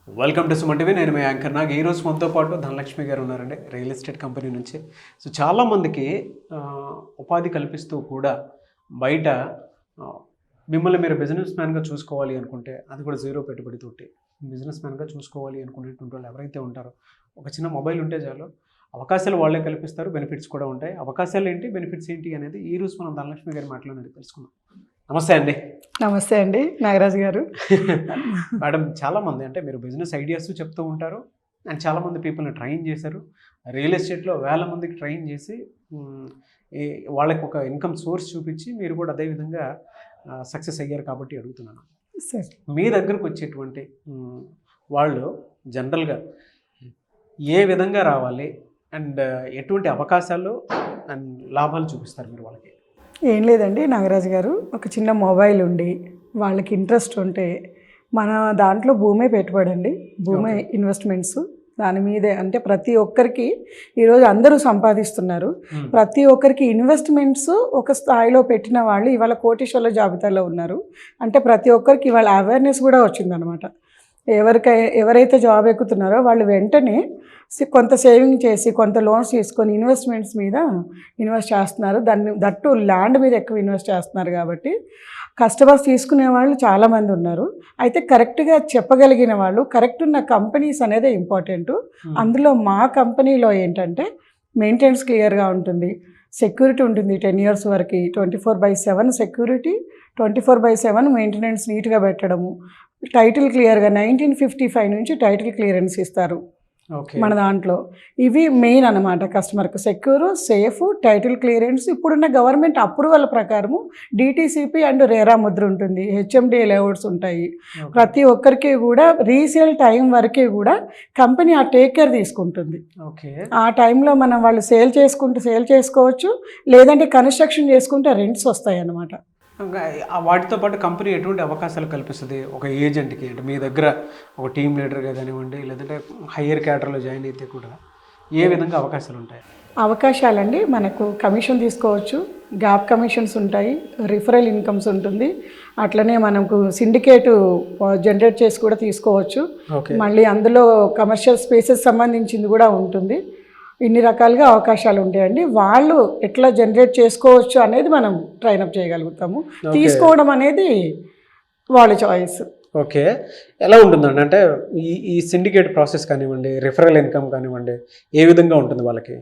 Welcome to Suman TV. నేను మీ anchor Nag. ఈరోజు మనతో పాటు ధనలక్ష్మి గారు ఉన్నారండి, రియల్ ఎస్టేట్ కంపెనీ నుంచి. సో చాలామందికి ఉపాధి కల్పిస్తూ కూడా బయట ఆ, మిమ్మల్ని మీరు బిజినెస్ మ్యాన్గా చూసుకోవాలి అనుకుంటే, అది కూడా జీరో పెట్టుబడితోటి బిజినెస్ మ్యాన్గా చూసుకోవాలి అనుకునేటువంటి వాళ్ళు ఎవరైతే ఉంటారో, ఒక చిన్న మొబైల్ ఉంటే చాలు, అవకాశాలు వాళ్ళే కల్పిస్తారు, బెనిఫిట్స్ కూడా ఉంటాయి. అవకాశాలు ఏంటి, బెనిఫిట్స్ ఏంటి అనేది ఈరోజు మనం ధనలక్ష్మి గారి మాటలోనే తెలుసుకుందాం. నమస్తే అండి. నమస్తే అండి నాగరాజు గారు. మేడం, చాలామంది అంటే మీరు బిజినెస్ ఐడియాస్ చెప్తూ ఉంటారు అండ్ చాలామంది పీపుల్ని ట్రైన్ చేశారు. రియల్ ఎస్టేట్లో వేల మందికి ట్రైన్ చేసి వాళ్ళకి ఒక ఇన్కమ్ సోర్స్ చూపించి మీరు కూడా అదేవిధంగా సక్సెస్ అయ్యారు కాబట్టి అడుగుతున్నాను. సరే, మీ దగ్గరకు వచ్చేటువంటి వాళ్ళు జనరల్గా ఏ విధంగా రావాలి అండ్ ఎటువంటి అవకాశాలు అండ్ లాభాలు చూపిస్తారు మీరు వాళ్ళకి? ఏం లేదండి నాగరాజు గారు, ఒక చిన్న మొబైల్ ఉండి వాళ్ళకి ఇంట్రెస్ట్ ఉంటే మన దాంట్లో భూమే పెట్టుబడండి, భూమే ఇన్వెస్ట్మెంట్స్ దాని మీదే. అంటే ప్రతి ఒక్కరికి ఈరోజు అందరూ సంపాదిస్తున్నారు. ప్రతి ఒక్కరికి ఇన్వెస్ట్మెంట్స్ ఒక స్థాయిలో పెట్టిన వాళ్ళు ఇవాళ కోటీశ్వర్ల జాబితాలో ఉన్నారు. అంటే ప్రతి ఒక్కరికి ఇవాళ అవేర్నెస్ కూడా వచ్చిందనమాట. ఎవరైతే జాబ్ ఎక్కుతున్నారో వాళ్ళు వెంటనే కొంత సేవింగ్ చేసి కొంత లోన్స్ తీసుకొని ఇన్వెస్ట్మెంట్స్ మీద ఇన్వెస్ట్ చేస్తున్నారు. దట్టు ల్యాండ్ మీద ఎక్కువ ఇన్వెస్ట్ చేస్తున్నారు. కాబట్టి కస్టమర్స్ తీసుకునే వాళ్ళు చాలామంది ఉన్నారు. అయితే కరెక్ట్గా చెప్పగలిగిన వాళ్ళు, కరెక్ట్ ఉన్న కంపెనీస్ అనేది ఇంపార్టెంట్. అందులో మా కంపెనీలో ఏంటంటే మెయింటెనెన్స్ క్లియర్గా ఉంటుంది, సెక్యూరిటీ ఉంటుంది 10 years వరకు, 24/7 సెక్యూరిటీ, 24/7 మెయింటెనెన్స్ నీట్గా పెట్టడము, టైటిల్ క్లియర్గా 1955 నుంచి టైటిల్ క్లియరెన్స్ ఇస్తారు మన దాంట్లో. ఇవి మెయిన్ అనమాట. కస్టమర్కి సెక్యూర్, సేఫ్, టైటిల్ క్లియరెన్స్. ఇప్పుడున్న గవర్నమెంట్ అప్రూవల్ ప్రకారము DTCP అండ్ రేరా ముద్ర ఉంటుంది, HMDA లేఅవుట్స్ ఉంటాయి. ప్రతి ఒక్కరికి కూడా రీసేల్ టైం వరకే కూడా కంపెనీ ఆ టేక్ కేర్ తీసుకుంటుంది. ఆ టైంలో మనం వాళ్ళు సేల్ చేసుకోవచ్చు, లేదంటే కన్స్ట్రక్షన్ చేసుకుంటే రెంట్స్ వస్తాయి అన్నమాట. వాటితో పాటు కంపెనీ ఎటువంటి అవకాశాలు కల్పిస్తుంది ఒక ఏజెంట్కి? అంటే మీ దగ్గర ఒక టీమ్ లీడర్గా కానివ్వండి, లేదంటే హయ్యర్ క్యాడర్లో జాయిన్ అయితే కూడా ఏ విధంగా అవకాశాలు ఉంటాయి? అవకాశాలండి, మనకు కమిషన్ తీసుకోవచ్చు, గ్యాప్ కమిషన్స్ ఉంటాయి, రిఫరల్ ఇన్కమ్స్ ఉంటుంది, అట్లనే మనకు సిండికేట్ జనరేట్ చేసి కూడా తీసుకోవచ్చు. మళ్ళీ అందులో కమర్షియల్ స్పేసెస్ సంబంధించింది కూడా ఉంటుంది. ఇన్ని రకాలుగా అవకాశాలు ఉంటాయండి. వాళ్ళు ఎట్లా జనరేట్ చేసుకోవచ్చు అనేది మనం ట్రైనప్ చేయగలుగుతాము. తీసుకోవడం అనేది వాళ్ళ చాయిస్. ఓకే, ఎలా ఉంటుందండి? అంటే ఈ సిండికేట్ ప్రాసెస్ కానివ్వండి, రిఫరల్ ఇన్కమ్ కానివ్వండి, ఏ విధంగా ఉంటుంది వాళ్ళకి?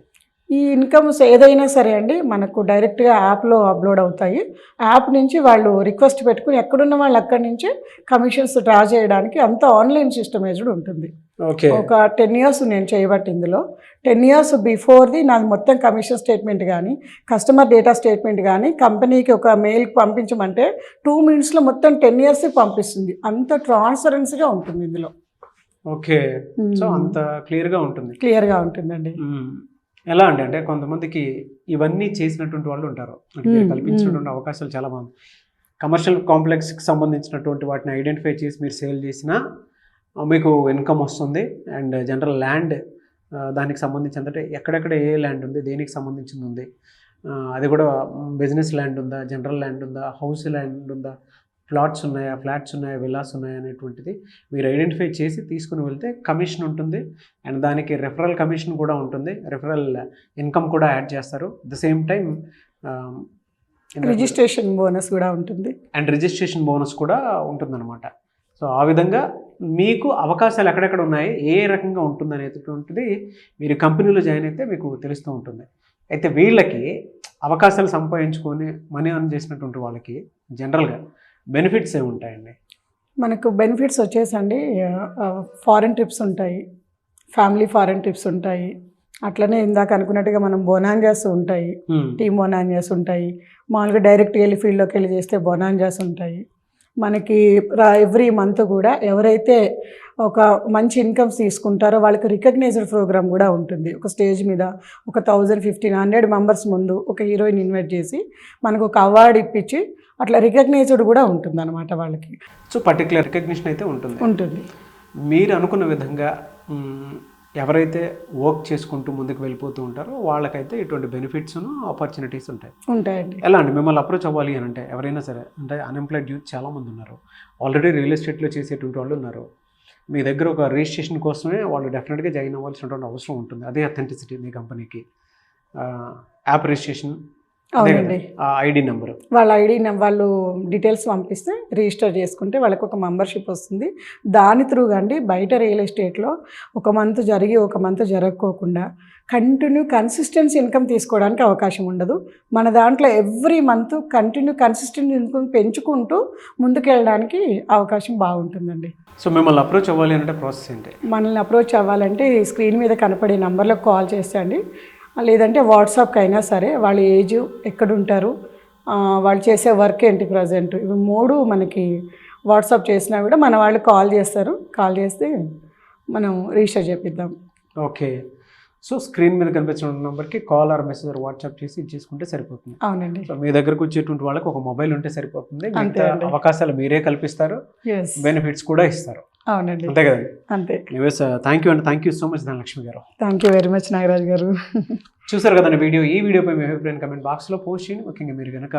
ఈ ఇన్కమ్స్ ఏదైనా సరే అండి, మనకు డైరెక్ట్గా యాప్లో అప్లోడ్ అవుతాయి. యాప్ నుంచి వాళ్ళు రిక్వెస్ట్ పెట్టుకుని ఎక్కడున్న వాళ్ళు అక్కడి నుంచి కమిషన్స్ డ్రా చేయడానికి అంతా ఆన్లైన్ సిస్టమైజ్డ్ ఉంటుంది. ఒక 10 years నేను చేయబట్టి ఇందులో 10 years బిఫోర్ది నాది మొత్తం కమిషన్ స్టేట్మెంట్ కానీ, కస్టమర్ డేటా స్టేట్మెంట్ కానీ కంపెనీకి ఒక మెయిల్కి పంపించమంటే 2 minutes మొత్తం 10 years పంపిస్తుంది. అంత ట్రాన్స్పరెన్సీగా ఉంటుంది ఇందులో. ఓకే, సో అంత క్లియర్గా ఉంటుందండి. ఎలా అంటే కొంతమందికి ఇవన్నీ చేసినటువంటి వాళ్ళు ఉంటారు, అంటే మీరు కల్పించినటువంటి అవకాశాలు చాలా బాగుంది. కమర్షియల్ కాంప్లెక్స్కి సంబంధించినటువంటి వాటిని ఐడెంటిఫై చేసి మీరు సేల్ చేసినా మీకు ఇన్కమ్ వస్తుంది. అండ్ జనరల్ ల్యాండ్ దానికి సంబంధించి అంటే ఎక్కడెక్కడ ఏ ల్యాండ్ ఉంది, దేనికి సంబంధించింది ఉంది, అది కూడా బిజినెస్ ల్యాండ్ ఉందా, జనరల్ ల్యాండ్ ఉందా, హౌస్ ల్యాండ్ ఉందా, ఫ్లాట్స్ ఉన్నాయా, విల్లాస్ ఉన్నాయా అనేటువంటిది మీరు ఐడెంటిఫై చేసి తీసుకుని వెళ్తే కమిషన్ ఉంటుంది. అండ్ దానికి రెఫరల్ కమిషన్ కూడా ఉంటుంది, రెఫరల్ ఇన్కమ్ కూడా యాడ్ చేస్తారు. The same time registration bonus కూడా ఉంటుంది. అండ్ రిజిస్ట్రేషన్ బోనస్ కూడా ఉంటుందన్నమాట. సో ఆ విధంగా మీకు అవకాశాలు ఎక్కడెక్కడ ఉన్నాయి, ఏ రకంగా ఉంటుంది అనేటువంటిది మీరు కంపెనీలో జాయిన్ అయితే మీకు తెలుస్తూ ఉంటుంది. అయితే వీళ్ళకి అవకాశాలు సంపాదించుకొని మనీ అర్న్ చేసినటువంటి వాళ్ళకి జనరల్గా బెనిఫిట్స్ ఏమి ఉంటాయండి? మనకు బెనిఫిట్స్ వచ్చేసండి, ఫారెన్ ట్రిప్స్ ఉంటాయి, ఫ్యామిలీ ఫారెన్ ట్రిప్స్ ఉంటాయి, అట్లనే ఇందాక అనుకున్నట్టుగా మనం బొనాంజాస్ ఉంటాయి, టీమ్ బొనాంజాస్ ఉంటాయి, మామూలుగా డైరెక్ట్గా వెళ్ళి ఫీల్డ్లోకి వెళ్ళి చేస్తే బొనాంజాస్ ఉంటాయి. మనకి ఎవ్రీ మంత్ కూడా ఎవరైతే ఒక మంచి ఇన్కమ్స్ తీసుకుంటారో వాళ్ళకి రికగ్నైజ్డ్ ప్రోగ్రామ్ కూడా ఉంటుంది. ఒక స్టేజ్ మీద ఒక 1000-1500 మెంబర్స్ ముందు ఒక హీరోయిన్ ఇన్వైట్ చేసి మనకు ఒక అవార్డు ఇప్పించి అట్లా రికగ్నైజ్డ్ కూడా ఉంటుంది అనమాట వాళ్ళకి. సో పర్టికులర్ రికగ్నిషన్ అయితే ఉంటుంది. మీరు అనుకున్న విధంగా ఎవరైతే వర్క్ చేసుకుంటూ ముందుకు వెళ్ళిపోతూ ఉంటారో వాళ్ళకైతే ఇటువంటి బెనిఫిట్స్ ఆపర్చునిటీస్ ఉంటాయండి. ఎలా అండి మిమ్మల్ని అప్రోచ్ అవ్వాలి అని అంటే ఎవరైనా సరే, అంటే అన్ఎంప్లాయిడ్ యూత్ చాలామంది ఉన్నారు, ఆల్రెడీ రియల్ ఎస్టేట్లో చేసేటువంటి వాళ్ళు ఉన్నారు, మీ దగ్గర ఒక రిజిస్ట్రేషన్ కోసమే వాళ్ళు డెఫినెట్గా జాయిన్ అవ్వాల్సినటువంటి అవసరం ఉంటుంది. అదే అథెంటిసిటీ మీ కంపెనీకి. యాప్ రిజిస్ట్రేషన్, అవునండి. ఆ ఐడి నెంబరు. వాళ్ళ ఐడి వాళ్ళు డీటెయిల్స్ పంపిస్తే రిజిస్టర్ చేసుకుంటే వాళ్ళకి ఒక మెంబర్షిప్ వస్తుంది. దాని త్రూగా అండి బయట రియల్ ఎస్టేట్లో ఒక మంత్ జరిగి ఒక మంత్ జరగకోకుండా కన్సిస్టెన్సీ ఇన్కమ్ తీసుకోవడానికి అవకాశం ఉండదు. మన దాంట్లో ఎవ్రీ మంత్ కన్సిస్టెంట్ ఇన్కమ్ పెంచుకుంటూ ముందుకెళ్ళడానికి అవకాశం బాగుంటుందండి. సో మిమ్మల్ని అప్రోచ్ అవ్వాలి అంటే ప్రాసెస్ ఏంటి? మనల్ని అప్రోచ్ అవ్వాలంటే స్క్రీన్ మీద కనపడే నంబర్లకు కాల్ చేస్తే అండి, లేదంటే వాట్సాప్కి అయినా సరే, వాళ్ళ ఏజ్, ఎక్కడుంటారు, వాళ్ళు చేసే వర్క్ ఏంటి ప్రజెంట్, ఇవి 3 మనకి వాట్సాప్ చేసినా కూడా మన వాళ్ళు కాల్ చేస్తారు. కాల్ చేస్తే మనం రిజిస్టర్ చేపిద్దాం. ఓకే. సో స్క్రీన్ మీద కనిపించిన నెంబర్కి కాల్ ఆర్ మెసేజ్ వాట్సాప్ చేసి ఇచ్చేసుకుంటే సరిపోతుంది. అవునండి. సో మీ దగ్గరకు వచ్చేటువంటి వాళ్ళకి ఒక మొబైల్ ఉంటే సరిపోతుంది. అంతే మిగతా అండి. అవకాశాలు మీరే కల్పిస్తారు, ఎస్, బెనిఫిట్స్ కూడా ఇస్తారు. అవునండి, అంతే కదండి? అంతే. థ్యాంక్ యూ అండి. Thank you so much Dhanalakshmi garu. Thank you very much Nagaraj garu. చూసారు కదండి వీడియో. ఈ వీడియోపై మీ అభిప్రాయం కమెంట్ బాక్స్లో పోస్ట్ చేయండి. ముఖ్యంగా మీరు కనుక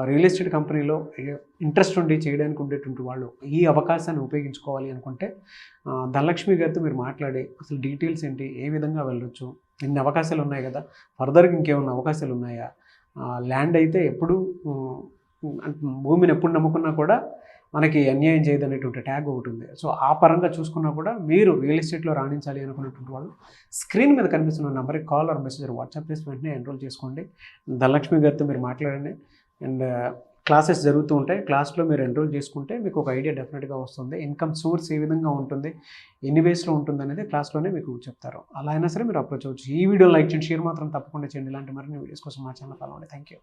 రియల్ ఎస్టేట్ కంపెనీలో ఇంట్రెస్ట్ ఉండి చేయడానికి ఉండేటువంటి వాళ్ళు ఈ అవకాశాన్ని ఉపయోగించుకోవాలి అనుకుంటే ధనలక్ష్మి గారితో మీరు మాట్లాడి అసలు డీటెయిల్స్ ఏంటి, ఏ విధంగా వెళ్ళొచ్చు, ఇన్ని అవకాశాలు ఉన్నాయి కదా, ఫర్దర్గా ఇంకేమన్నా అవకాశాలు ఉన్నాయా, ల్యాండ్ అయితే ఎప్పుడు భూమిని ఎప్పుడు నమ్ముకున్నా కూడా మనకి అన్యాయం చేయదు అనేటువంటి ట్యాగ్ ఒకటి ఉంది. సో ఆ పరంగా చూసుకున్నా కూడా మీరు రియల్ ఎస్టేట్లో రాణించాలి అనుకున్నటువంటి వాళ్ళు స్క్రీన్ మీద కనిపిస్తున్న నెంబర్కి కాల్ ఆర్ మెసేజ్ వాట్సాప్ చేసి వెంటనే ఎన్రోల్ చేసుకోండి. ధనలక్ష్మి గారితో మీరు మాట్లాడండి. అండ్ క్లాసెస్ జరుగుతూ ఉంటాయి. క్లాస్లో మీరు ఎన్రోల్ చేసుకుంటే మీకు ఒక ఐడియా డెఫినెట్గా వస్తుంది. ఇన్కమ్ సోర్స్ ఏ విధంగా ఉంటుంది, ఎన్ని వేస్లో ఉంటుంది అనేది క్లాస్లోనే మీకు చెప్తారు. అలా అయినా సరే మీరు అప్రోచ్ అవ్వచ్చు. ఈ వీడియో లైక్ చేయండి, షేర్ మాత్రం తప్పకుండా చేయండి. ఇలాంటి మరిన్ని వీడియోస్ కోసం మా ఛానల్ ఫాలో అవ్వండి. Thank you.